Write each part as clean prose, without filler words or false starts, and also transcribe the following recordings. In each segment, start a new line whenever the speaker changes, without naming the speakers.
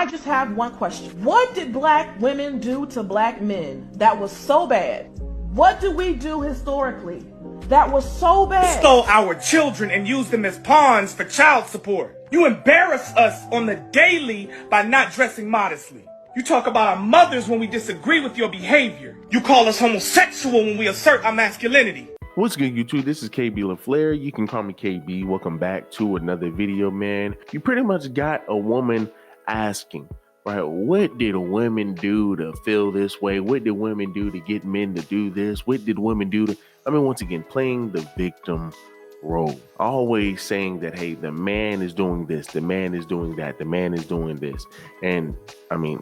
I just have one question. What did black women do to black men that was so bad? What did we do historically that was so bad?
Stole our children and used them as pawns for child support. You embarrass us on the daily by not dressing modestly. You talk about our mothers when we disagree with your behavior. You call us homosexual when we assert our masculinity.
What's good, YouTube? This is KB LaFleur. You can call me KB. Welcome back to another video, man. You pretty much got a woman asking, right? What did women do to feel this way? What did women do to get men to do this? What did women do to, once again, playing the victim role. Always saying that, hey, the man is doing this, the man is doing that, the man is doing this. And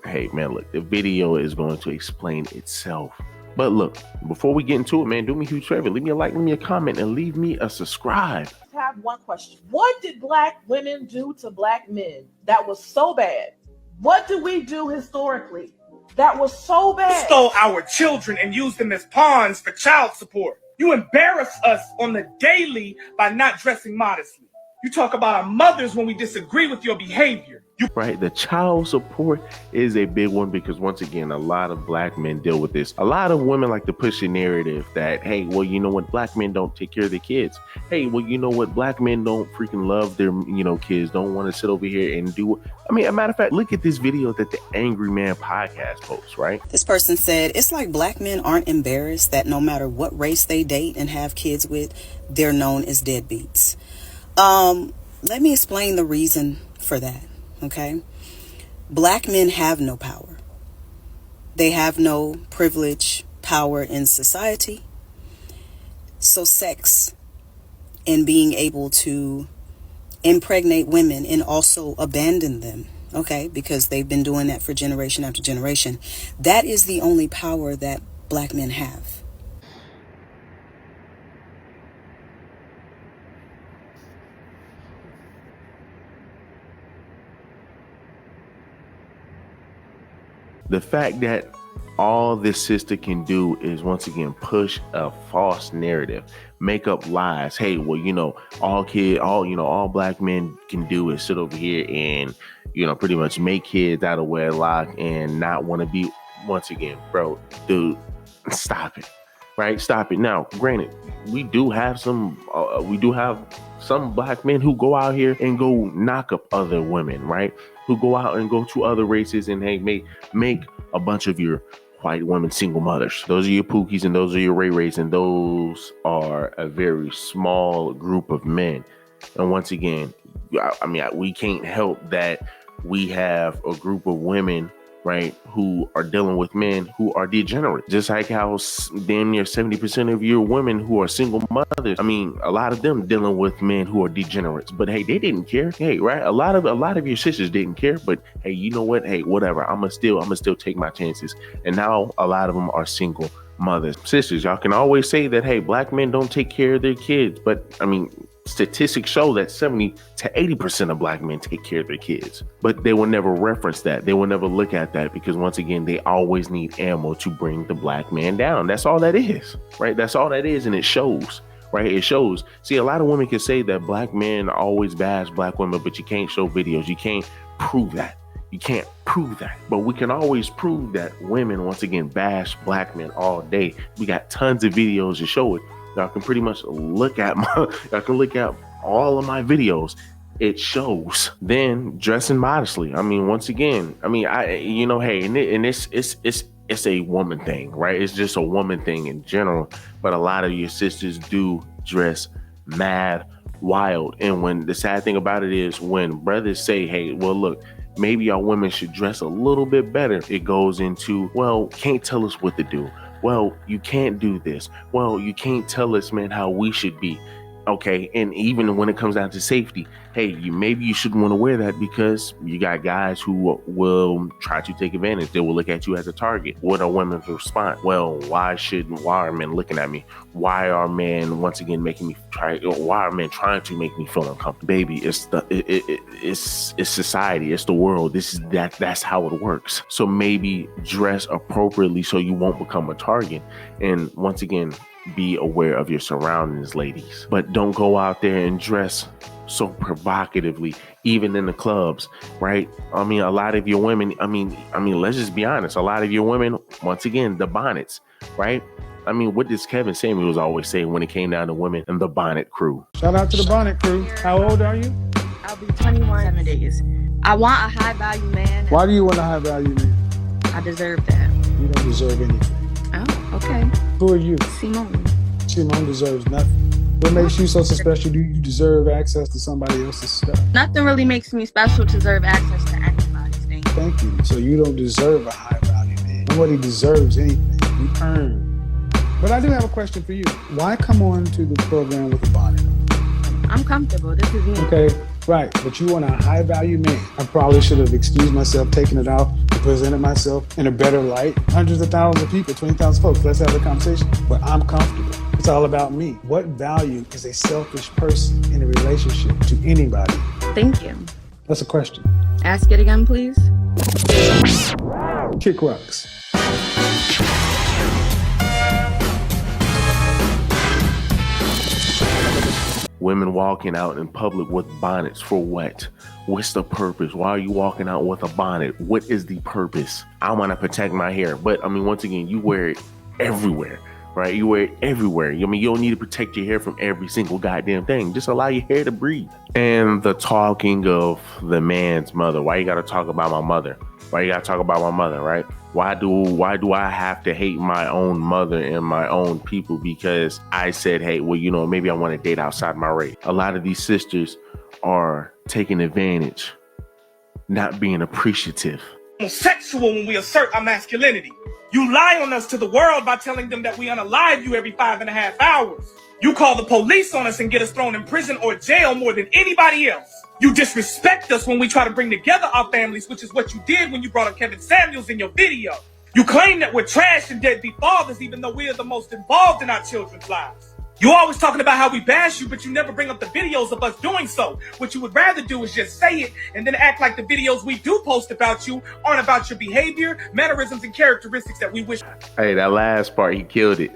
hey, man, look, the video is going to explain itself. But look, before we get into it, man, do me a huge favor. Leave me a like, leave me a comment, and leave me a subscribe.
I have one question. What did black women do to black men that was so bad? What did we do historically that was so bad?
Stole our children and used them as pawns for child support. You embarrass us on the daily by not dressing modestly. You talk about our mothers when we disagree with your behavior.
Right, the child support is a big one because, once again, a lot of black men deal with this. A lot of women like to push a narrative that, hey, well, you know what, black men don't take care of their kids. Hey, well, you know what, black men don't freaking love their, kids, don't want to sit over here and do. A matter of fact, look at this video that the Angry Man podcast posts, right?
This person said, it's like black men aren't embarrassed that no matter what race they date and have kids with, they're known as deadbeats. Let me explain the reason for that. Okay, black men have no power. They have no privilege, power in society. So sex and being able to impregnate women and also abandon them, okay, because they've been doing that for generation after generation. That is the only power that black men have.
The fact that all this sister can do is, once again, push a false narrative, make up lies. Hey, well, all black men can do is sit over here and, pretty much make kids out of wedlock and not want to be, once again, bro, dude, stop it. Right? Stop it. Now, granted, we do have some black men who go out here and go knock up other women, right? Who go out and go to other races and, hey, make a bunch of your white women single mothers. Those are your Pookies and those are your Ray Rays, and those are a very small group of men. And once again, we can't help that we have a group of women, right, who are dealing with men who are degenerate. Just like how damn near 70% of your women who are single mothers, a lot of them dealing with men who are degenerates. But hey, they didn't care. Hey, right? A lot of your sisters didn't care. But hey, you know what? Hey, whatever. I'ma still take my chances. And now a lot of them are single mothers. Sisters, y'all can always say that, hey, black men don't take care of their kids. But statistics show that 70 to 80% of black men take care of their kids, but they will never reference that. They will never look at that because, once again, they always need ammo to bring the black man down. That's all that is, right? That's all that is. And it shows, right? It shows. See, a lot of women can say that black men always bash black women, but you can't show videos. You can't prove that. You can't prove that, but we can always prove that women, once again, bash black men all day. We got tons of videos to show it. Y'all can pretty much look at all of my videos. It shows. Then dressing modestly. Once again, it's a woman thing, right? It's just a woman thing in general. But a lot of your sisters do dress mad wild. And when the sad thing about it is, when brothers say, hey, well, look, maybe y'all women should dress a little bit better, it goes into, well, can't tell us what to do. Well, you can't do this. Well, you can't tell us, man, how we should be. Okay. And even when it comes down to safety, hey, maybe you shouldn't want to wear that because you got guys who will try to take advantage. They will look at you as a target. What are women's response? Well, why are men looking at me? Why are men, once again, why are men trying to make me feel uncomfortable? Baby, it's society. It's the world. That's how it works. So maybe dress appropriately so you won't become a target. And once again, be aware of your surroundings, ladies. But don't go out there and dress so provocatively, even in the clubs, right? I mean, a lot of your women, I mean, let's just be honest. A lot of your women, once again, the bonnets, right? I mean, what does Kevin Samuels always say when it came down to women and the bonnet crew?
Shout out to the bonnet crew. How old are you?
I'll be 21 in 7 days. I want a high value man.
Why do you want a high value man?
I deserve that.
You don't deserve anything.
Oh, okay.
Who are you?
Simone.
Simone deserves nothing. What makes you so special? Do you deserve access to somebody else's stuff?
Nothing really makes me special to deserve access to anybody's thing.
Thank you. So you don't deserve a high value man. Nobody deserves anything. You earn. But I do have a question for you. Why come on to the program with a bonnet on?
I'm comfortable. This is me.
Okay, right. But you want a high value man. I probably should have excused myself, taken it off, and presented myself in a better light. Hundreds of thousands of people, 20,000 folks. Let's have a conversation. But I'm comfortable. It's all about me. What value is a selfish person in a relationship to anybody?
Thank you.
That's a question.
Ask it again, please.
Kick rocks.
Women walking out in public with bonnets for what? What's the purpose? Why are you walking out with a bonnet? What is the purpose? I want to protect my hair, but I mean, once again, you wear it everywhere, right? You wear it everywhere. I mean, you don't need to protect your hair from every single goddamn thing. Just allow your hair to breathe. And the talking of the man's mother. Why you got to talk about my mother? Why you got to talk about my mother, right? Why do I have to hate my own mother and my own people because I said, hey, well, you know, maybe I want to date outside my race. A lot of these sisters are taking advantage, not being appreciative.
Homosexual when we assert our masculinity. You lie on us to the world by telling them that we unalive you every 5.5 hours. You call the police on us and get us thrown in prison or jail more than anybody else. You disrespect us when we try to bring together our families, which is what you did when you brought up Kevin Samuels in your video. You claim that we're trash and deadbeat fathers, even though we are the most involved in our children's lives. You're always talking about how we bash you, but you never bring up the videos of us doing so. What you would rather do is just say it and then act like the videos we do post about you aren't about your behavior, mannerisms, and characteristics that we wish.
Hey, that last part, he killed it.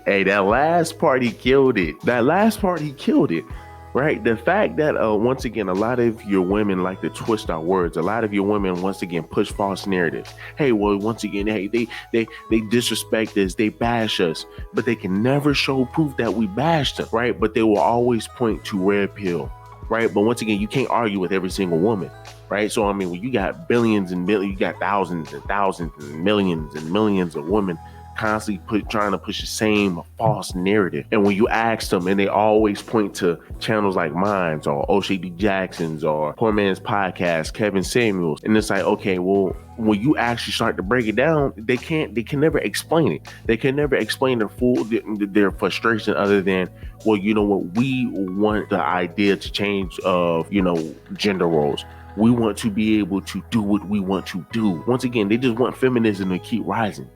Right? The fact that, once again, a lot of your women like to twist our words. A lot of your women, once again, push false narratives. Hey, well, once again, hey, they disrespect us, they bash us, but they can never show proof that we bashed them, right? But they will always point to red pill, right? But once again, you can't argue with every single woman, right? So, I mean, when you got billions and billions, you got thousands and thousands and millions of women constantly trying to push the same false narrative. And when you ask them, and they always point to channels like mine or O'Shea B. Jackson's or Poor Man's Podcast, Kevin Samuels, and it's like, okay, well, when you actually start to break it down, they can never explain it. They can never explain their frustration other than, well, you know what, we want the idea to change of, you know, gender roles. We want to be able to do what we want to do. Once again, they just want feminism to keep rising,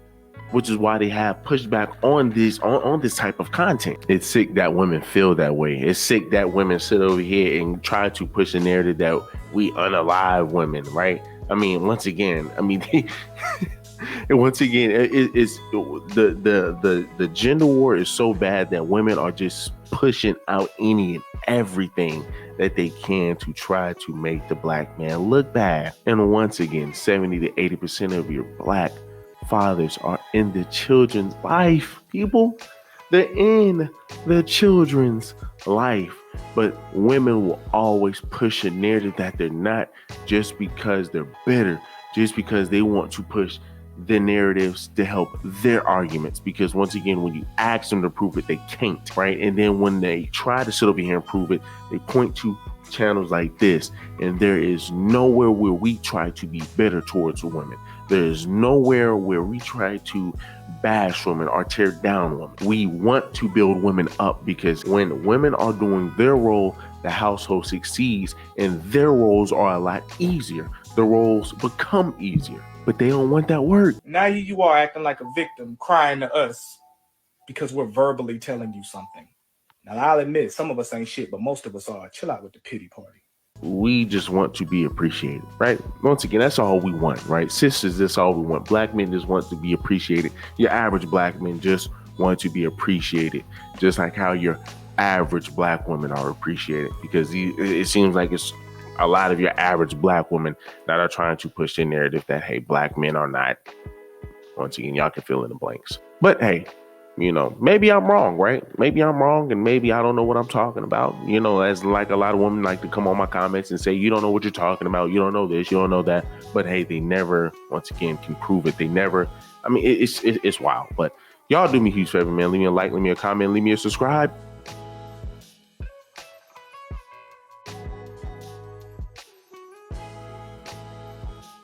which is why they have pushback on this type of content. It's sick that women feel that way. It's sick that women sit over here and try to push a narrative that we unalive women, right? I mean, once again, it's the gender war is so bad that women are just pushing out any and everything that they can to try to make the black man look bad. And once again, 70 to 80% of your black fathers are in the children's life, people. They're in the children's life. But women will always push a narrative that they're not, just because they're bitter, just because they want to push the narratives to help their arguments. Because once again, when you ask them to prove it, they can't, right? And then when they try to sit over here and prove it, they point to channels like this. And there is nowhere where we try to be bitter towards women. There is nowhere where we try to bash women or tear down women. We want to build women up, because when women are doing their role, the household succeeds, and their roles are a lot easier. The roles become easier, but they don't want that work.
Now you are acting like a victim, crying to us because we're verbally telling you something. Now, I'll admit, some of us ain't shit, but most of us are. Chill out with the pity party.
We just want to be appreciated, right? Once again, that's all we want, right? Sisters, that's all we want. Black men just want to be appreciated. Your average black man just want to be appreciated, just like how your average black women are appreciated, because it seems like it's a lot of your average black women that are trying to push the narrative that, hey, black men are not. Once again, y'all can fill in the blanks. But hey, maybe I'm wrong, right? Maybe I'm wrong, and maybe I don't know what I'm talking about. As like a lot of women like to come on my comments and say, you don't know what you're talking about. You don't know this, you don't know that. But hey, they never, once again, can prove it. They never, it's wild. But y'all do me a huge favor, man. Leave me a like, leave me a comment, leave me a subscribe.